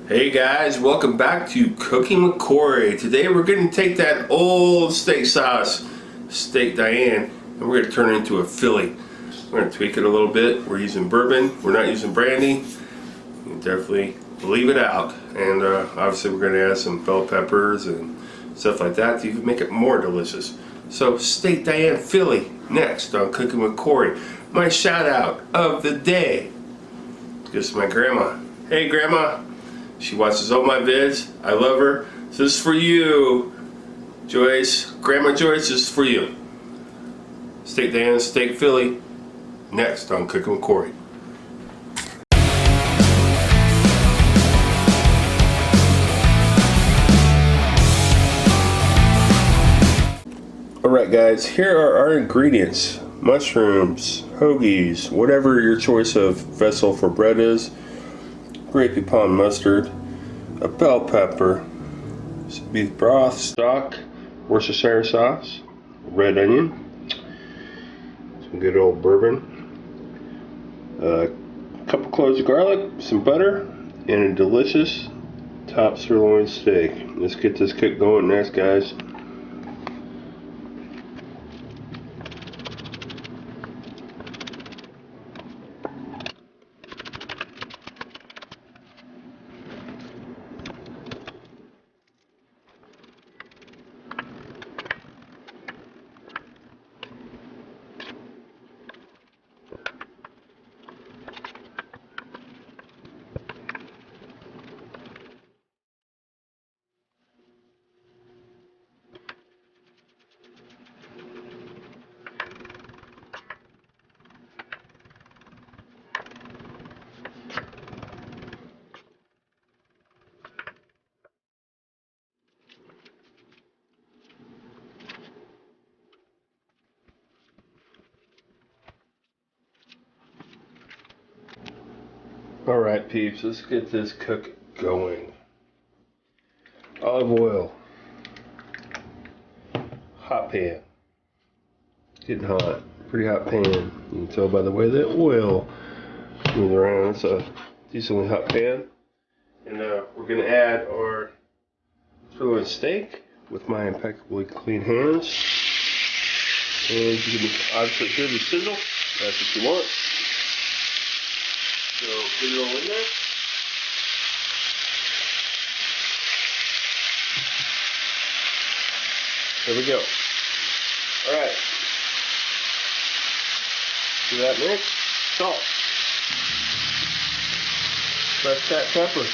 Hey guys, welcome back to Cooking with Corey. Today we're going to take that old steak sauce, Steak Diane, and we're going to turn it into a Philly. We're going to tweak it a little bit. We're using bourbon. We're not using brandy. You can definitely leave it out. And obviously we're going to add some bell peppers and stuff like that to even make it more delicious. So Steak Diane Philly next on Cooking with Corey. My shout out of the day goes to my grandma. Hey grandma. She watches all my vids. I love her. So this is for you, Joyce. Grandma Joyce, this is for you. Steak Diane, Steak Philly. Next on Cooking with Corey. Alright guys, here are our ingredients. Mushrooms, hoagies, whatever your choice of vessel for bread is. Grape upon mustard, a bell pepper, some beef broth, stock, Worcestershire sauce, red onion, some good old bourbon, a couple cloves of garlic, some butter, and a delicious top sirloin steak. Let's get this cook going next, guys. Alright peeps, let's get this cook going. Olive oil. Hot pan. Getting hot. Pretty hot pan. You can tell by the way the oil moves around. It's a decently hot pan. And we're going to add our sirloin steak with my impeccably clean hands. And you can obviously hear the sizzle. That's what you want. So put it all in there. There we go. Alright. See that mix? Salt. Fresh fat pepper.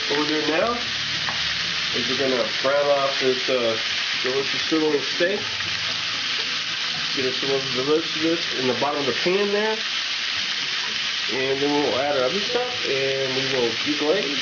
What we're doing now is we're going to brown off this delicious sirloin steak. Get us a little deliciousness in the bottom of the pan there. And then we'll add our other stuff and we will deglaze.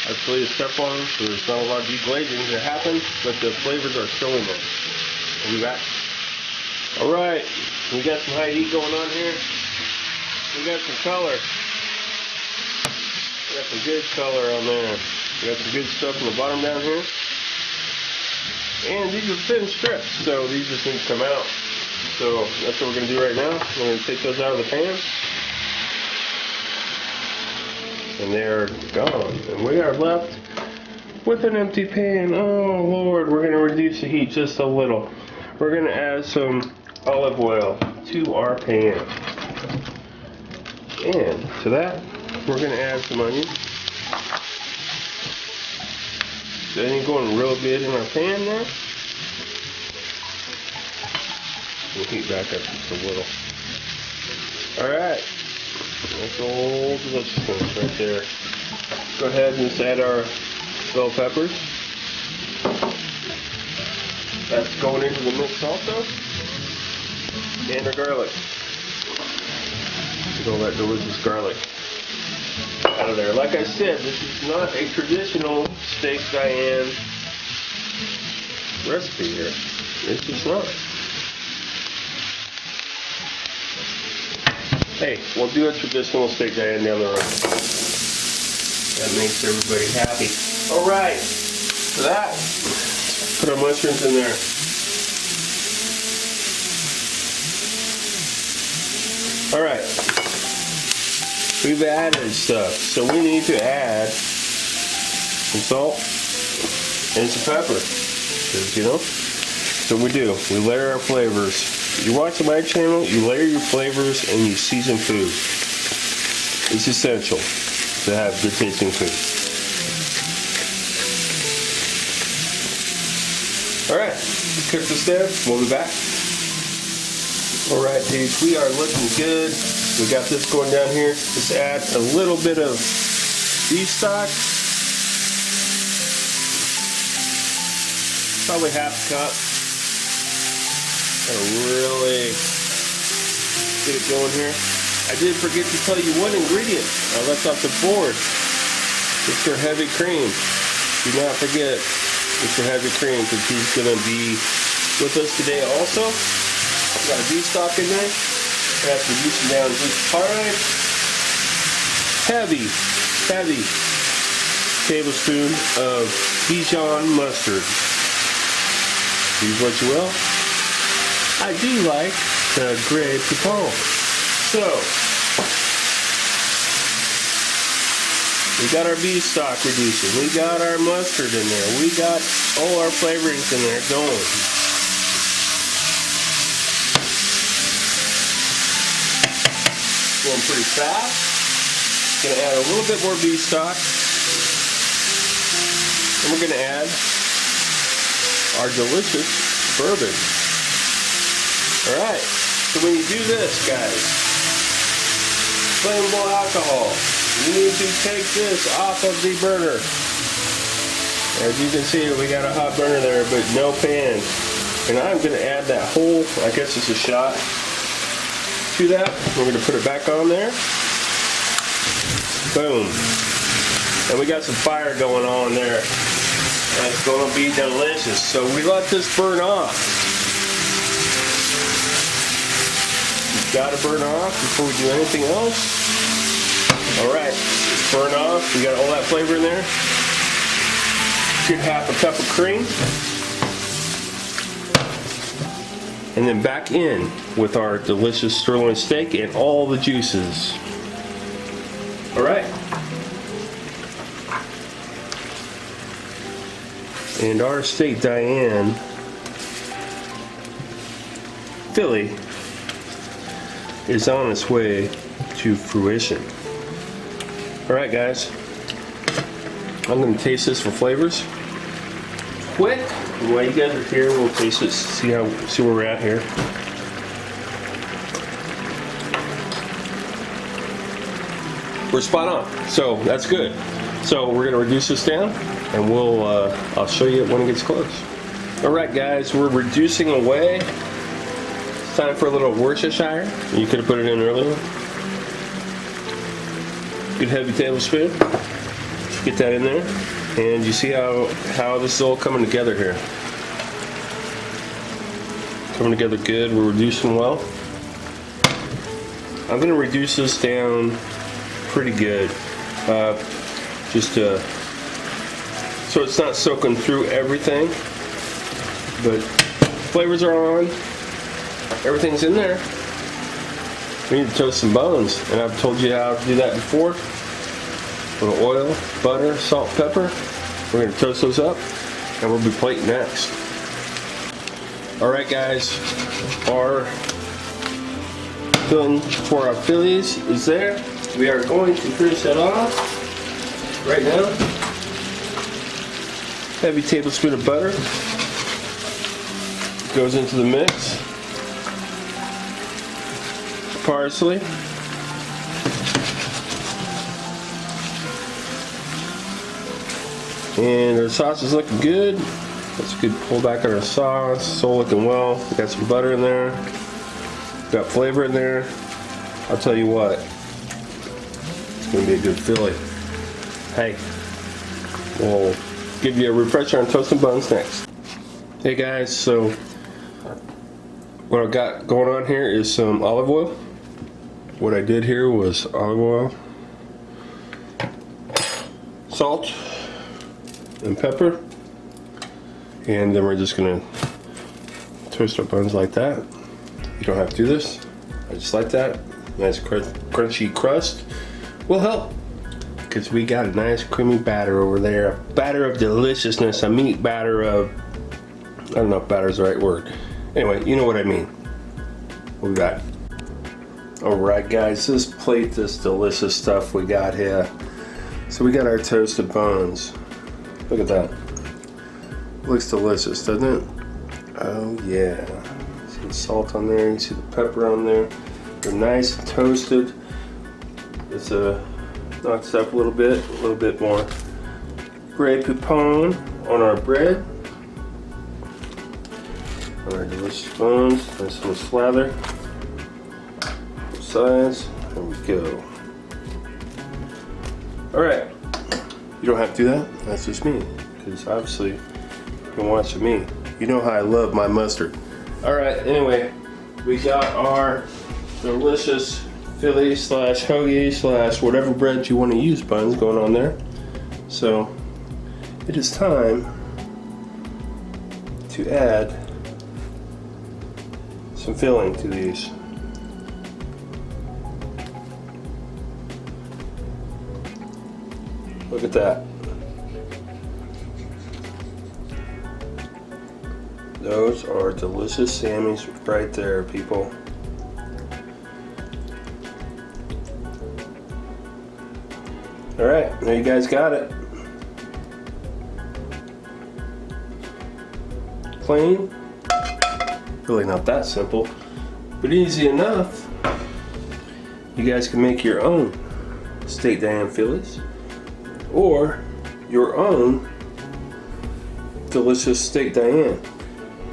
I've played a step on, so there's not a lot of deglazing that happens, but the flavors are still in there. We'll be back. Alright, we got some high heat going on here. We got some color. We got some good color on there. We got some good stuff in the bottom down here. And these are thin strips, so these just need to come out. So that's what we're going to do right now. We're going to take those out of the pan. And they're gone. And we are left with an empty pan. Oh Lord, we're going to reduce the heat just a little. We're going to add some olive oil to our pan. And to that, we're going to add some onion. The onion going real good in our pan there. We'll heat back up just a little. Alright. That's old deliciousness right there. Go ahead and just add our bell peppers. That's going into the mix also. And our garlic. Get all that delicious garlic out of there. Like I said, this is not a traditional Steak Diane recipe here. It's just not. Hey, we'll do a traditional Steak Diane down the road. That makes everybody happy. Alright, for that, put our mushrooms in there. All right, we've added stuff, so we need to add some salt and some pepper, 'cause, you know, so we do. We layer our flavors. You watch my channel, you layer your flavors and you season food. It's essential to have good tasting food. All right, cook this down. We'll be back. All right, dudes, we are looking good. We got this going down here. Just add a little bit of beef stock. Probably half a cup. Gotta really get it going here. I did forget to tell you one ingredient I left off the board. Mr. Heavy Cream. Do not forget Mr. Heavy Cream, because he's gonna be with us today also. We got a beef stock in there. After reducing down just fine. Heavy tablespoon of Dijon mustard. Use what you will. I do like the Grey Poupon. So, we got our beef stock reducing. We got our mustard in there. We got all our flavorings in there going. Going pretty fast. Gonna add a little bit more beef stock. And we're gonna add our delicious bourbon. Alright, so when you do this, guys, flammable alcohol, you need to take this off of the burner. As you can see, we got a hot burner there, but no pan. And I'm going to add that whole, I guess it's a shot, to that. We're going to put it back on there. Boom. And we got some fire going on there. That's going to be delicious. So we let this burn off. You've got to burn off before we do anything else. Alright, burn off. We got all that flavor in there. Good half a cup of cream. And then back in with our delicious sirloin steak and all the juices. Alright. And our steak Diane Philly is on its way to fruition. Alright guys, I'm going to taste this for flavors. Quick, and while you guys are here, we'll taste it, see where we're at here. We're spot on, so that's good. So we're going to reduce this down, and I'll show you when it gets close. Alright guys, we're reducing away. It's time for a little Worcestershire. You could have put it in earlier. Good heavy tablespoon. Get that in there. And you see how this is all coming together here. Coming together good. We're reducing well. I'm going to reduce this down pretty good. So it's not soaking through everything. But flavors are on. Everything's in there. We need to toast some bones, and I've told you how to do that before. A little oil, butter, salt, pepper. We're going to toast those up, and we'll be plating next. Alright guys, our filling for our Phillies is there. We are going to finish that off right now. Heavy tablespoon of butter goes into the mix. Parsley. And our sauce is looking good. That's a good pull back on our sauce. It's all looking well. We got some butter in there. Got flavor in there. I'll tell you what, it's gonna be a good Philly. Hey, we'll give you a refresher on toast and buns next. Hey guys, so what I've got going on here is some olive oil. What I did here was olive oil, salt, and pepper, and then we're just gonna toast our buns like that. You don't have to do this. I just like that. nice crunchy crust will help, because we got a nice creamy batter over there. A batter of deliciousness, a meat batter of, I don't know if batter is the right word. Anyway, you know what I mean. What we got? Alright guys, this plate, this delicious stuff we got here. So we got our toasted buns. Look at that. Looks delicious, doesn't it? Oh yeah. See the salt on there, you see the pepper on there. They're nice and toasted. It's knocks up a little bit more Grey Poupon on our bread. On our delicious buns, nice little slather. Both sides, there we go. Alright, you don't have to do that, that's just me, because obviously you've been watching me. You know how I love my mustard. Alright, anyway, we got our delicious Philly / hoagie / whatever bread you want to use buns going on there. So it is time to add some filling to these. Look at that. Those are delicious Sammys right there, people. Alright, there you guys got it. Plain. Really not that simple, but easy enough. You guys can make your own Steak Diane Phillies or your own delicious Steak Diane.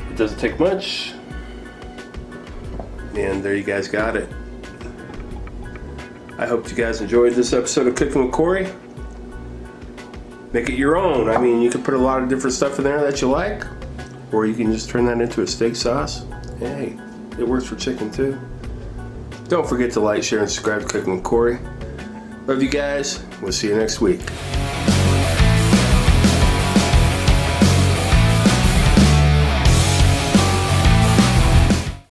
It doesn't take much, and there you guys got it. I hope you guys enjoyed this episode of Cooking with Corey. Make it your own. I mean, you can put a lot of different stuff in there that you like, or you can just turn that into a steak sauce. Hey, it works for chicken too. Don't forget to like, share, and subscribe to Cooking with Corey. Love you guys. We'll see you next week.